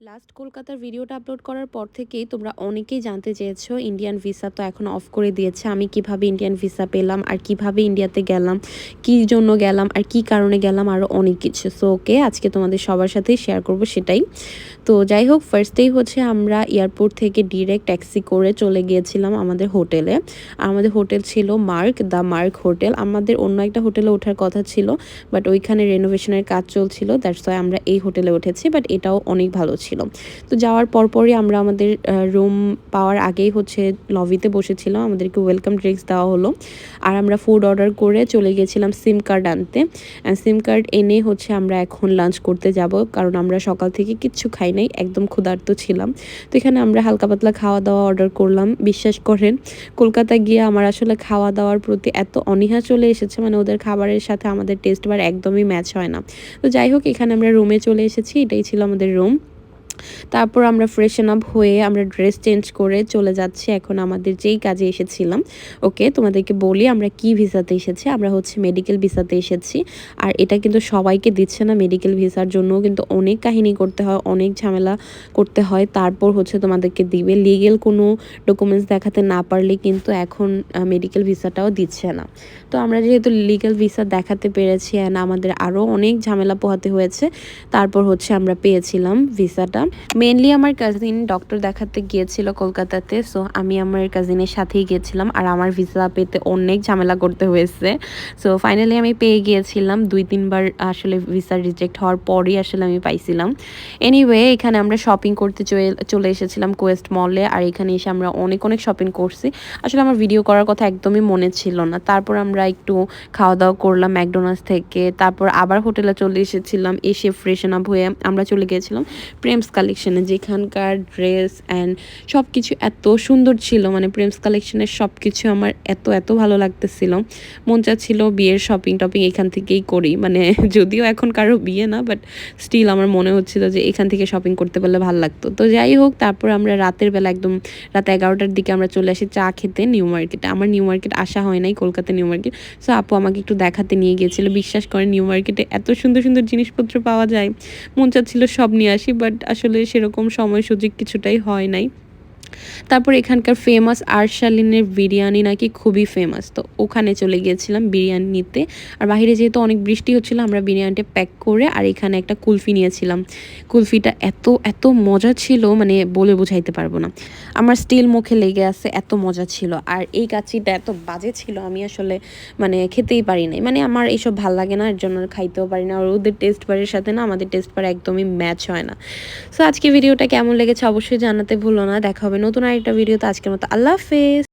Last কলকাতার ভিডিওটা upload করার পর থেকেই তোমরা অনেকেই জানতে চেয়েছো ইন্ডিয়ান ভিসা তো এখন অফ করে দিয়েছে, আমি কিভাবে ইন্ডিয়ান ভিসা পেলাম আর কিভাবে ইন্ডিয়াতে গেলাম, কী জন্য গেলাম আর কি কারণে গেলাম, আরও অনেক কিছু। সো ওকে, আজকে তোমাদের সবার সাথেই শেয়ার করব সেটাই। তো যাই হোক, ফার্স্টেই হচ্ছে আমরা এয়ারপোর্ট থেকে ডিরেক্ট ট্যাক্সি করে চলে গিয়েছিলাম আমাদের হোটেলে। আমাদের হোটেল ছিল দ্য মার্ক হোটেল। আমাদের অন্য একটা হোটেলে ওঠার কথা ছিল, বাট ওইখানে রেনোভেশনের কাজ চলছিল, দ্যাটস ওয়াই আমরা এই হোটেলে উঠেছি। বাট এটাও অনেক ভালো ছিল। তো যাওয়ার পরপরই আমরা আমাদের রুম পাওয়ার আগেই হচ্ছে লবিতে বসেছিলাম, আমাদেরকে ওয়েলকাম ড্রিঙ্কস দেওয়া হলো। আর আমরা ফুড অর্ডার করে চলে গিয়েছিলাম সিম কার্ড আনতে। সিম কার্ড এনে হচ্ছে আমরা এখন লাঞ্চ করতে যাব, কারণ আমরা সকাল থেকে কিচ্ছু খাই নাই, একদম ক্ষুধার্ত ছিলাম। তো এখানে আমরা হালকা পাতলা খাওয়া দাওয়া অর্ডার করলাম। বিশ্বাস করেন, কলকাতা গিয়ে আমার আসলে খাওয়া দাওয়ার প্রতি এত অনীহা চলে এসেছে, মানে ওদের খাবারের সাথে আমাদের টেস্ট বার একদমই ম্যাচ হয় না। তো যাই হোক, এখানে আমরা রুমে চলে এসেছি, এটাই ছিল আমাদের রুম। তারপর আমরা ফ্রেশন আপ হয়ে আমরা ড্রেস চেঞ্জ করে চলে যাচ্ছি এখন আমাদের যেই কাজে এসেছিলাম। ওকে, তোমাদেরকে বলি আমরা কি ভিসাতে এসেছি। আমরা হচ্ছে মেডিকেল ভিসাতে এসেছি। আর এটা কিন্তু সবাইকে দিচ্ছে না। মেডিকেল ভিসার জন্য কিন্তু অনেক কাহিনী করতে হয়, অনেক ঝামেলা করতে হয়, তারপর হচ্ছে তোমাদেরকে দিবে। লিগেল কোনো ডকুমেন্টস দেখাতে না পারলে কিন্তু এখন মেডিকেল ভিসাটাও দিচ্ছে না। তো আমরা যেহেতু লিগেল ভিসা দেখাতে পেরেছি, অ্যান্ড আমাদের আরও অনেক ঝামেলা পোহাতে হয়েছে, তারপর হচ্ছে আমরা পেয়েছিলাম ভিসাটা। মেনলি আমার কাজিন ডক্টর দেখাতে গিয়েছিল কলকাতাতে, সো আমি আমার কাজিনের সাথেই গিয়েছিলাম। আর আমার ভিসা পেতে অনেক ঝামেলা করতে হয়েছে। সো ফাইনালি আমি পেয়ে গিয়েছিলাম। 2-3 বার আসলে ভিসা রিজেক্ট হওয়ার পরই আসলে আমি পাইছিলাম। এনিওয়ে, এখানে আমরা শপিং করতে চলে এসেছিলাম কোয়েস্ট মলে। আর এখানে এসে আমরা অনেক অনেক শপিং করছি। আসলে আমার ভিডিও করার কথা একদমই মনে ছিল না। তারপর আমরা একটু খাওয়া দাওয়া করলাম ম্যাকডোনাল্ডস থেকে। তারপর আবার হোটেলে চলে এসেছিলাম। এসে ফ্রেশন আপ হয়ে আমরা চলে গিয়েছিলাম প্রেমস কালেকশনে, যেখানকার ড্রেস অ্যান্ড সব কিছু এত সুন্দর ছিল। মানে প্রেমস কালেকশনের সব কিছু আমার এত এত ভালো লাগতেছিল, মন চাচ্ছিল বিয়ের শপিং টপিং এখান থেকেই করি। মানে যদিও এখন কারো বিয়ে না, বাট স্টিল আমার মনে হচ্ছিল যে এখান থেকে শপিং করতে পারলে ভালো লাগতো। তো যাই হোক, তারপর আমরা রাতের বেলা একদম রাত 11টার দিকে আমরা চলে আসি চা খেতে নিউ মার্কেটে। আমার নিউ মার্কেট আসা হয় নাই, কলকাতা নিউ মার্কেট। সো আপু আমাকে একটু দেখাতে নিয়ে গিয়েছিল। বিশ্বাস করেন, নিউ মার্কেটে এত সুন্দর সুন্দর জিনিসপত্র পাওয়া যায়, মন চাচ্ছিল সব নিয়ে আসি, বাট আসলে সেরকম সময় সুযোগ কিছুটাই হয় নাই। তারপর এখানকার ফেমাস আরশালিনের বিরিয়ানি নাকি খুবই ফেমাস, তো ওখানে চলে গিয়েছিলাম বিরিয়ানি নিতে। আর বাইরে যেহেতু অনেক বৃষ্টি হচ্ছিল, আমরা বিরিয়ানিটা প্যাক করে আর এখানে একটা কুলফি নিয়েছিলাম। কুলফিটা এত এত মজা ছিল, মানে বলে বোঝাইতে পারবো না। আমার স্টিল মুখে লেগে আছে, এত মজা ছিল। আর এই কাচ্চিটা এত বাজে ছিল, আমি আসলে মানে খেতেই পারি নাই। মানে আমার এইসব ভাল লাগে না, এর জন্য খাইতেও পারি না। আর ওদের টেস্ট বারের সাথে না আমাদের টেস্ট বার একদমই ম্যাচ হয় না। সো আজকে ভিডিওটা কেমন লেগেছে অবশ্যই জানাতে ভুলো না। দেখা হবে নতুন আরেকটা ভিডিওতে। আজকের মতো আল্লাহ হাফেজ।